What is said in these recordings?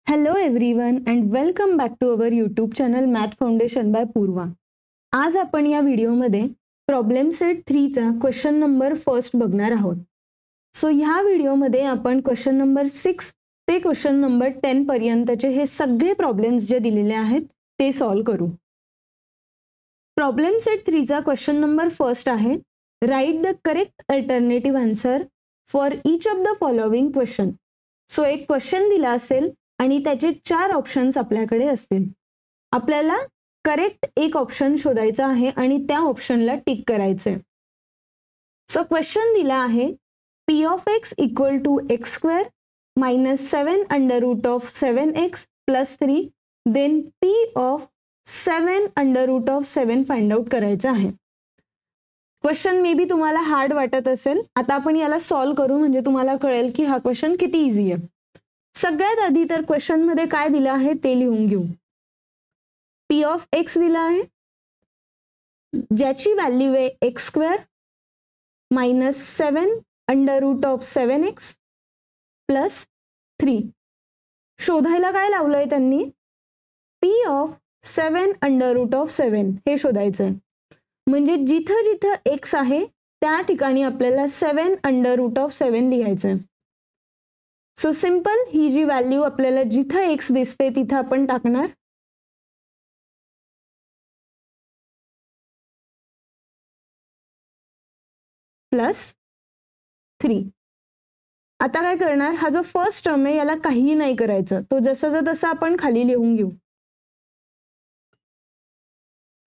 Hello everyone and welcome back to our YouTube channel Math Foundation by Purva. आज आपण या व्हिडिओमध्ये problem set 3 चा क्वेश्चन नंबर फर्स्ट बघणार आहोत. सो ह्या व्हिडिओमध्ये आपण क्वेश्चन नंबर 6 ते क्वेश्चन नंबर 10 पर्यंतचे हे सगळे प्रॉब्लेम्स जे दिलेले आहेत ते सॉल्व्ह करू. प्रॉब्लेम सेट 3 चा क्वेश्चन नंबर फर्स्ट आहे, right the correct alternative answer for each of the following question. So एक क्वेश्चन दिला असेल आणि त्याचे 4 ऑप्शन्स आपल्याकडे असतील. आपल्याला करेक्ट एक ऑप्शन शोधायचा आहे आणि त्या ऑप्शनला टिक करायचे. सो क्वेश्चन दिला आहे p of x equal to x square minus 7 under root of 7x plus 3 then p of 7 under root of 7 find out करायचं आहे. क्वेश्चन मे बी तुम्हाला हार्ड वाटत असेल. आता आपण याला सॉल्व्ह करू म्हणजे तुम्हाला कळेल की हा क्वेश्चन किती इझी आहे. सगळ्यात आधी तर क्वेश्चन मध्ये काय दिलं आहे ते लिहून घेऊ. p ऑफ x दिला आहे ज्याची व्हॅल्यू आहे x square minus 7 under root of 7x plus 3. शोधायला काय लावलंय त्यांनी, p of 7 under root of 7 हे शोधायचंय. म्हणजे जिथं जिथं x आहे त्या ठिकाणी आपल्याला 7 अंडर रूट ऑफ 7 लिहायचंय. सो सिंपल, ही जी व्हॅल्यू आपल्याला जिथं x दिसते तिथं आपण टाकणार. प्लस 3. आता काय करणार, हा जो फर्स्ट टर्म आहे याला काहीही नाही करायचं, तो जसं तसं आपण खाली लिहून घेऊ.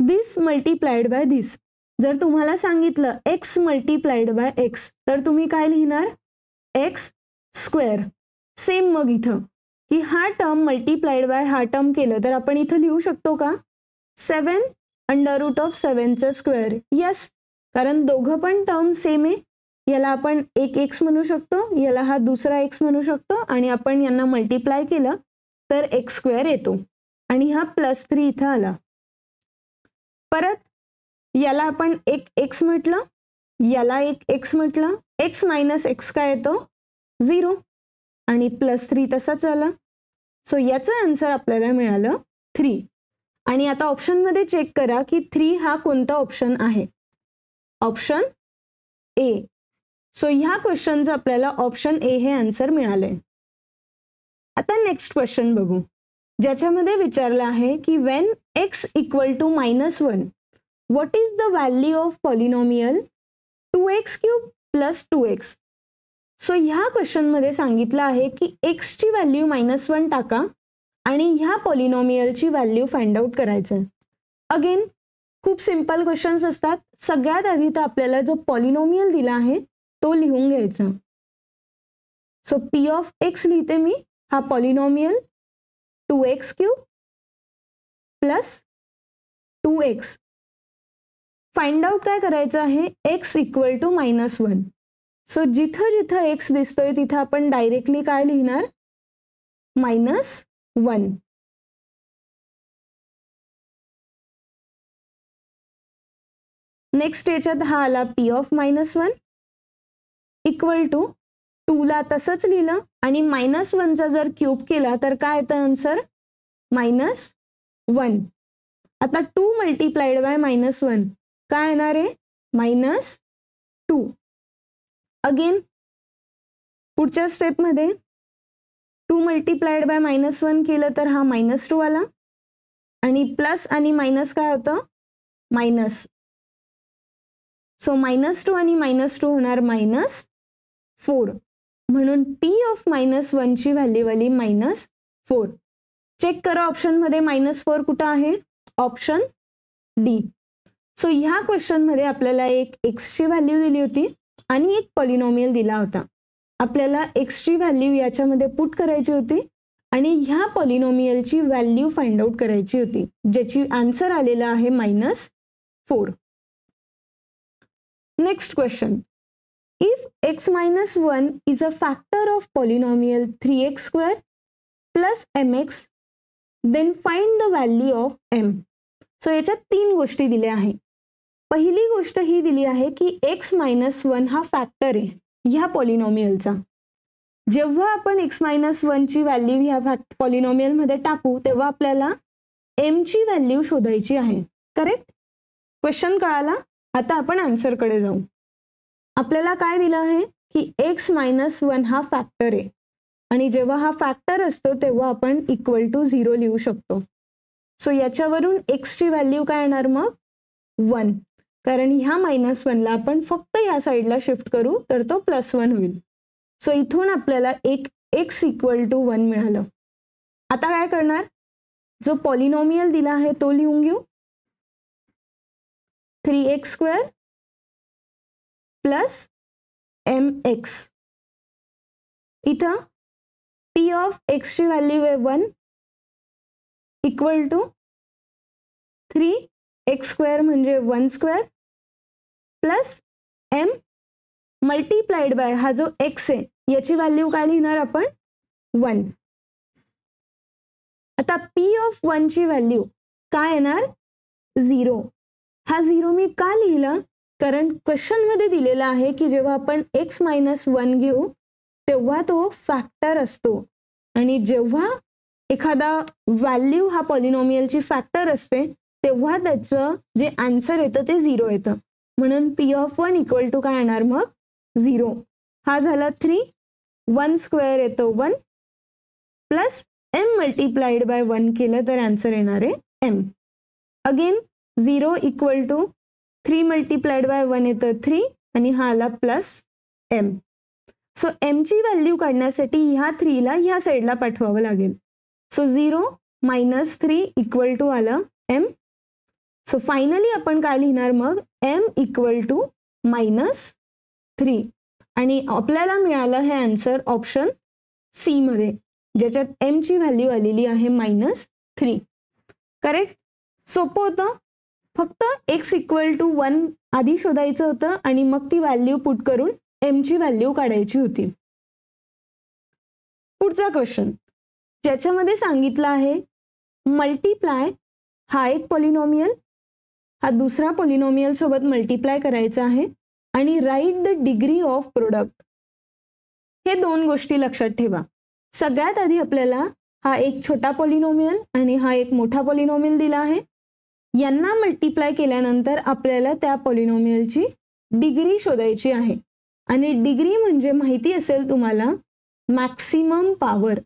दिस मल्टीप्लाइड बाय दिस. जर तुम्हाला सांगितलं x मल्टीप्लाइड बाय x तर तुम्ही काय लिहिणार, x स्क्वेअर. सेम मग इथं की हा टर्म मल्टीप्लाइड बाय हा टर्म केलं तर आपण इथं लिहू शकतो का 7 अंडर रूट ऑफ 7 चा स्क्वेअर. यस, कारण दोघं पण टर्म सेम आहे. याला आपण एक x म्हणू शकतो, याला हा दुसरा x म्हणू शकतो आणि आपण यांना मल्टीप्लाय केलं तर x स्क्वेअर येतो आणि हा प्लस 3 इथं आला. परत याला आपण एक x म्हटलं, याला एक x म्हटलं, x मायनस x काय येतो 0 आणि प्लस 3 तसाच आला. सो याचं आन्सर आपल्याला मिळालं 3. आणि आता ऑप्शन मध्ये चेक करा की 3 हा कोणता ऑप्शन आहे. Option A. सो ह्या क्वेश्चनचं आपल्याला ऑप्शन ए हे आन्सर मिळालंय. आता नेक्स्ट क्वेश्चन बघू, ज्याच्यामध्ये विचारलं आहे की when x equal to -1 what is the value of polynomial 2x cube plus 2x. So ह्या क्वेश्चन मध्ये सांगितलं आहे की x ची व्हॅल्यू -1 टाका आणि ह्या पॉलिनॉमियलची व्हॅल्यू फाइंड आउट करायचं. अगेन खूप सिंपल क्वेश्चन्स असतात. सगळ्यात आधी तर आपल्याला जो पॉलिनॉमियल दिला आहे तो लिहून घ्यायचा. सो p ऑफ x लिहिते मी, हा polynomial 2x cube plus 2x. Find out काय करायचं आहे, x इक्वल टू -1. सो जिथं जिथं x दिसतोय तिथं आपण डायरेक्टली काय लिहिणार, -1. नेक्स्ट याच्यात हा आला p ऑफ -1 इक्वल टू 2 ला तसंच लिहिलं आणि -1 चा जर क्यूब केला तर काय येतं आन्सर -1. आता 2 मल्टीप्लाइड बाय -1 काय येणार आहे -2. अगेन पुढच्या स्टेप मध्ये 2 मल्टीप्लाइड बाय -1 केलं तर हा -2 आला आणि प्लस आणि मायनस काय होतं मायनस. सो -2 आणि -2 होणार -4. म्हणून p ऑफ -1 ची व्हॅल्यू आली -4. चेक करा ऑप्शन मध्ये -4 कुठं आहे, ऑप्शन डी. सो ह्या क्वेश्चन मध्ये आपल्याला एक x ची व्हॅल्यू दिली होती आणि एक पॉलिनॉमियल दिला होता. आपल्याला x ची व्हॅल्यू याच्यामध्ये पुट करायची होती आणि ह्या पॉलिनॉमियलची व्हॅल्यू फाइंड आउट करायची होती, ज्याची आन्सर आलेला आहे -4. Next question, if x minus 1 is a factor of polynomial 3x square plus mx then find the value of m. So याच्यात 3 गोष्टी दिल्या आहेत. पहिली गोष्ट ही दिली आहे की x -1 हा फॅक्टर आहे ह्या पॉलिनॉमियलचा. जेव्हा आपण x-1 ची व्हॅल्यू ह्या पॉलिनॉमियल मध्ये टाकू तेव्हा आपल्याला m ची व्हॅल्यू शोधायची आहे. करेक्ट? क्वेश्चन कळाला? आता आपण आन्सर कडे जाऊ. आपल्याला काय दिलं आहे की x-1 हा फॅक्टर आहे आणि जेव्हा हा फॅक्टर असतो तेव्हा आपण इक्वल टू 0 लिहू शकतो. सो याच्यावरून x ची व्हॅल्यू काय येणार मग 1, कारण ह्या -1 ला आपण फक्त ह्या साईडला शिफ्ट करू तर तो +1 होईल. सो इथून आपल्याला एक x इक्वल टू 1 मिळालं. आता काय करणार, जो पॉलिनॉमियल दिला आहे तो लिहून घेऊ. 3x² plus mx. इथं p ऑफ x ची व्हॅल्यू आहे 1 इक्वल टू 3x² म्हणजे 1² प्लस m मल्टीप्लाइड बाय हा जो x आहे याची व्हॅल्यू काय लिहिणार आपण 1. आता p ऑफ 1 ची व्हॅल्यू काय येणार 0. हा 0 मी का लिहिला, कारण क्वेश्चन मध्ये दिलेला आहे की जेव्हा आपण x-1 घेऊ तेव्हा तो फॅक्टर असतो आणि जेव्हा एखादा व्हॅल्यू हा पॉलिनॉमियलची फॅक्टर असते तेव्हा त्याचं जे आन्सर येतं ते 0 येतं. म्हणून p ऑफ 1 इक्वल टू काय येणार मग 0. हा झाला 3, 1² येतो 1 प्लस m मल्टीप्लाइड बाय 1 केलं तर आन्सर येणार आहे m. Again 0 equal to 3 multiplied by 1 येतं 3 आणि हा आला प्लस m. सो m ची व्हॅल्यू काढण्यासाठी ह्या 3 ला ह्या साईडला पाठवावं लागेल. सो 0 - 3 इक्वल टू आलं m. सो फायनली आपण काय लिहिणार मग m इक्वल टू -3 आणि आपल्याला मिळालं हे आन्सर ऑप्शन सी मध्ये ज्याच्यात m ची व्हॅल्यू आलेली आहे -3. करेक्ट? सोपं होतं. फक्त x इक्वल टू 1 आधी शोधायचं होतं आणि मग ती व्हॅल्यू पुट करून m ची व्हॅल्यू काढायची होती. पुढचा क्वेश्चन ज्याच्यामध्ये सांगितलं आहे मल्टीप्लाय हा एक पॉलिनॉमियल हा दुसरा पॉलिनॉमियल सोबत मल्टीप्लाय करायचा आहे आणि write the degree of product. हे दोन गोष्टी लक्षात ठेवा. सगळ्यात आधी आपल्याला हा एक छोटा पॉलिनॉमियल आणि हा एक मोठा पॉलिनॉमियल दिला आहे. यांना मल्टीप्लाय केल्यानंतर आपल्याला त्या पॉलिनॉमियलची डिग्री शोधायची आहे आणि डिग्री म्हणजे माहिती असेल तुम्हाला मॅक्सिमम पॉवर.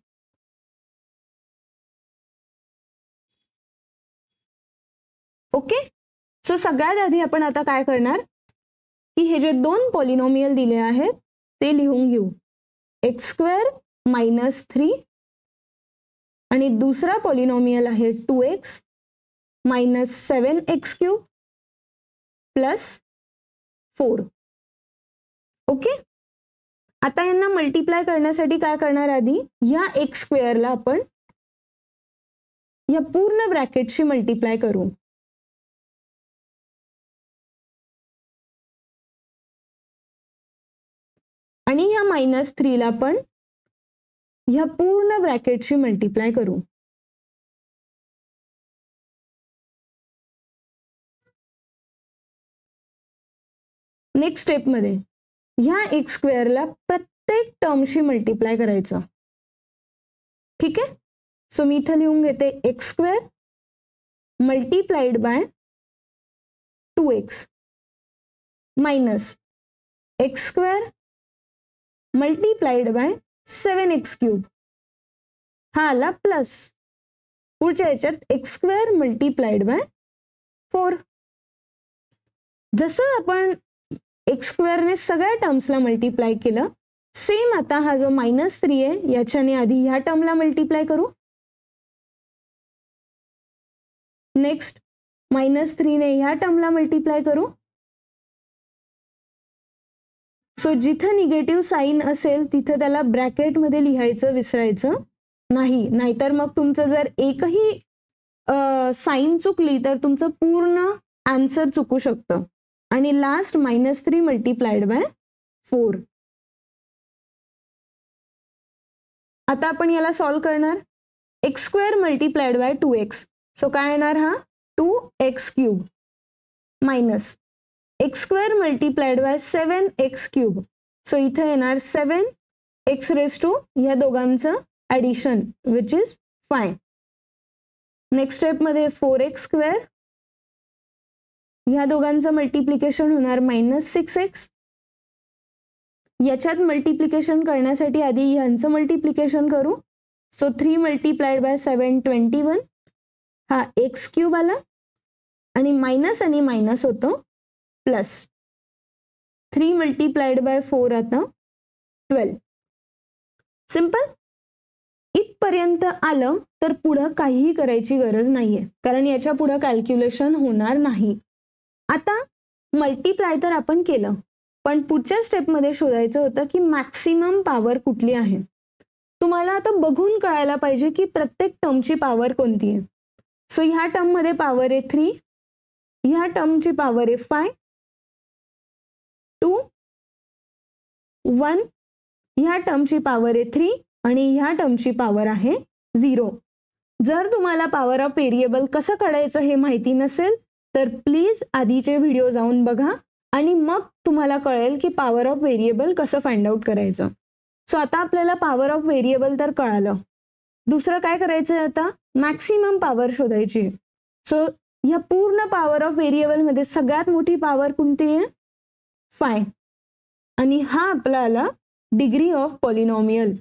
ओके. सो सगळ्यात आधी आपण आता काय करणार की हे जे दोन पॉलिनॉमियल दिले आहेत ते लिहून घेऊ. x² - 3 आणि दुसरा पॉलिनॉमियल आहे 2x - 7x³ प्लस 4. ओके. आता यांना मल्टीप्लाय करण्यासाठी काय करणार, आधी ह्या x² ला आपण या पूर्ण ब्रॅकेटशी मल्टीप्लाय करू. आणि ह्या -3 ला पण ह्या पूर्ण ब्रॅकेटशी मल्टीप्लाय करू. नेक्स्ट स्टेप मध्ये ह्या x² ला प्रत्येक टर्मशी मल्टीप्लाय करायचं. ठीक आहे. सो मी इथे लिहून घेते x² multiplied by 2x minus x² multiplied by 7x³ हा आला प्लस पुढच्या याच्यात x² मल्टीप्लाइड बाय 4. जसं आपण x² ने सगळ्या टर्म्सला मल्टीप्लाय केलं सेम आता हा जो -3 आहे याच्याने आधी ह्या टर्मला मल्टीप्लाय करू. नेक्स्ट -3 ने ह्या टर्मला मल्टीप्लाय करू. सो जिथं निगेटिव्ह साइन असेल तिथं त्याला ब्रॅकेट मध्ये लिहायचं विसरायचं नाही, नाहीतर मग तुमचं जर एकही साइन चुकली तर तुमचं पूर्ण आन्सर चुकू शकतं. आणि लास्ट -3 मल्टीप्लाइड बाय 4. आता आपण याला सॉल्व करणार. x² multiplied by 2x. So काय येणार हा 2x³ minus x² multiplied by 7x³. So इथे येणार 7 एक्स रेस टू ह्या दोघांचं ॲडिशन विच इज 5. नेक्स्ट स्टेपमध्ये 4x² ह्या दोघांचं मल्टिप्लिकेशन होणार -6x. याच्यात मल्टिप्लिकेशन करण्यासाठी आधी ह्यांचं मल्टिप्लिकेशन करू. सो 3 × 7 21. हा x³ आला आणि मायनस आणि मायनस होतो प्लस. 3 × 4 आता 12. सिंपल. इथपर्यंत आलं तर पुढं काहीही करायची गरज नाहीये, कारण याच्या पुढं कॅल्क्युलेशन होणार नाही. आता मल्टिप्लाय तर आपण केलं, पण पुढच्या स्टेपमध्ये शोधायचं होतं की मॅक्सिमम पॉवर कुठली आहे. तुम्हाला आता बघून कळायला पाहिजे की प्रत्येक टर्मची पॉवर कोणती आहे. सो ह्या टर्ममध्ये पॉवर आहे 3, ह्या टर्मची पॉवर आहे 5, 2, 1, ह्या टर्मची पॉवर आहे 3 आणि ह्या टर्मची पॉवर आहे 0. जर तुम्हाला पॉवर ऑफ व्हेरिएबल कसं काढायचं हे माहिती नसेल तर प्लीज आधीचे व्हिडिओ जाऊन बघा आणि मग तुम्हाला कळेल की पॉवर ऑफ व्हेरिएबल कसं फाइंड आउट करायचं. सो आता आपल्याला पॉवर ऑफ व्हेरिएबल तर कळालं. दुसरं काय करायचं आहे आता? मॅक्सिमम पॉवर शोधायची. सो ह्या पूर्ण पॉवर ऑफ व्हेरिएबलमध्ये सगळ्यात मोठी पॉवर कोणती आहे? 5. आणि हा आपल्याला degree of polynomial.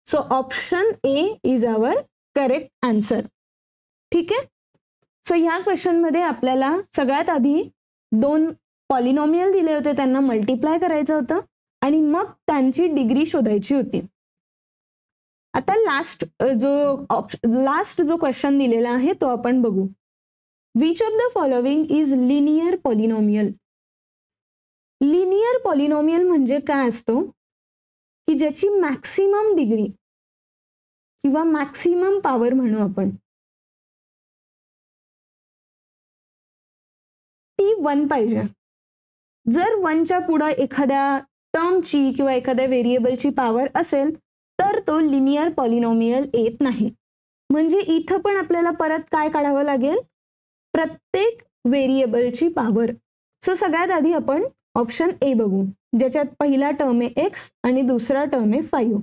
So option A is our correct answer. ठीक आहे. सो ह्या क्वेश्चनमध्ये आपल्याला सगळ्यात आधी 2 पॉलिनॉमियल दिले होते, त्यांना मल्टिप्लाय करायचं होतं आणि मग त्यांची डिग्री शोधायची होती. आता लास्ट जो क्वेश्चन दिलेला आहे तो आपण बघू. Which of the following is linear polynomial. Linear polynomial म्हणजे काय असतो की ज्याची मॅक्सिमम डिग्री किंवा मॅक्सिमम पॉवर म्हणू आपण ती 1 पाहिजे. जर 1च्या पुढे एखाद्या टर्मची किंवा एखाद्या व्हेरिएबलची पॉवर असेल तर तो लिनियर पॉलिनॉमियल येत नाही. म्हणजे इथं पण आपल्याला परत काय काढावं लागेल? प्रत्येक व्हेरिएबलची पॉवर. सो सगळ्यात आधी आपण ऑप्शन ए बघू, ज्याच्यात पहिला टर्म आहे x आणि दुसरा टर्म आहे 5.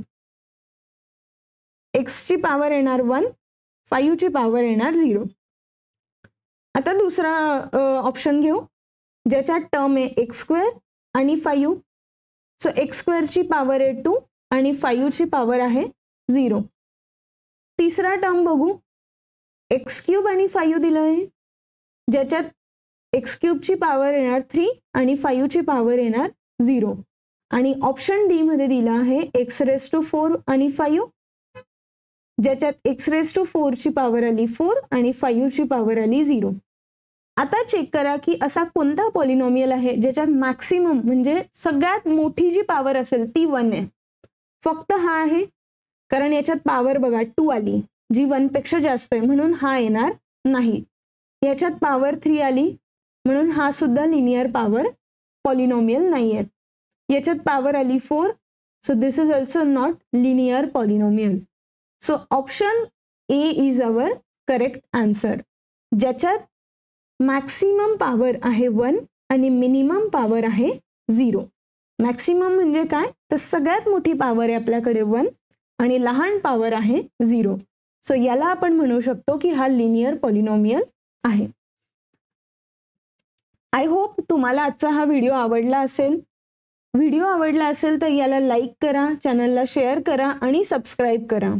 x ची पॉवर येणार 1, 5 ची पॉवर येणार 0. आता दुसरा ऑप्शन घेऊ, ज्याच्यात टर्म आहे x² आणि 5. सो x² ची पॉवर आहे 2 आणि 5 ची पॉवर आहे 0. तिसरा टर्म बघू, x³ आणि 5 दिलं आहे, ज्याच्यात x³ ची पॉवर येणार 3 आणि 5 ची पॉवर येणार 0. आणि ऑप्शन डी मध्ये दिला आहे x⁴ आणि 5, ज्याच्यात x⁴ ची पॉवर आली 4 आणि 5 ची पॉवर आली 0. आता चेक करा की असा कोणता पॉलिनॉमियल आहे ज्याच्यात मॅक्सिमम म्हणजे सगळ्यात मोठी जी पॉवर असेल ती 1 आहे. फक्त हा आहे, कारण याच्यात पॉवर बघा 2 आली जी 1 पेक्षा जास्त आहे म्हणून हा येणार नाही. याच्यात पॉवर 3 आली म्हणून हा सुद्धा लिनियर पॉवर पॉलिनॉमियल नाही आहे. याच्यात पॉवर आली 4, so this is also not linear polynomial. So option A is our correct answer, ज्याच्यात मॅक्सिमम पॉवर आहे 1 आणि मिनिमम पॉवर आहे 0. मॅक्सिमम म्हणजे काय? तर सगळ्यात मोठी पॉवर आहे आपल्याकडे 1 आणि लहान पॉवर आहे 0. सो याला आपण म्हणू शकतो की हा लिनियर पॉलिनॉमियल आहे. आय होप तुम्हाला आजचा हा व्हिडिओ आवडला असेल. व्हिडिओ आवडला असेल तर याला लाईक करा, चॅनलला शेअर करा आणि सबस्क्राईब करा.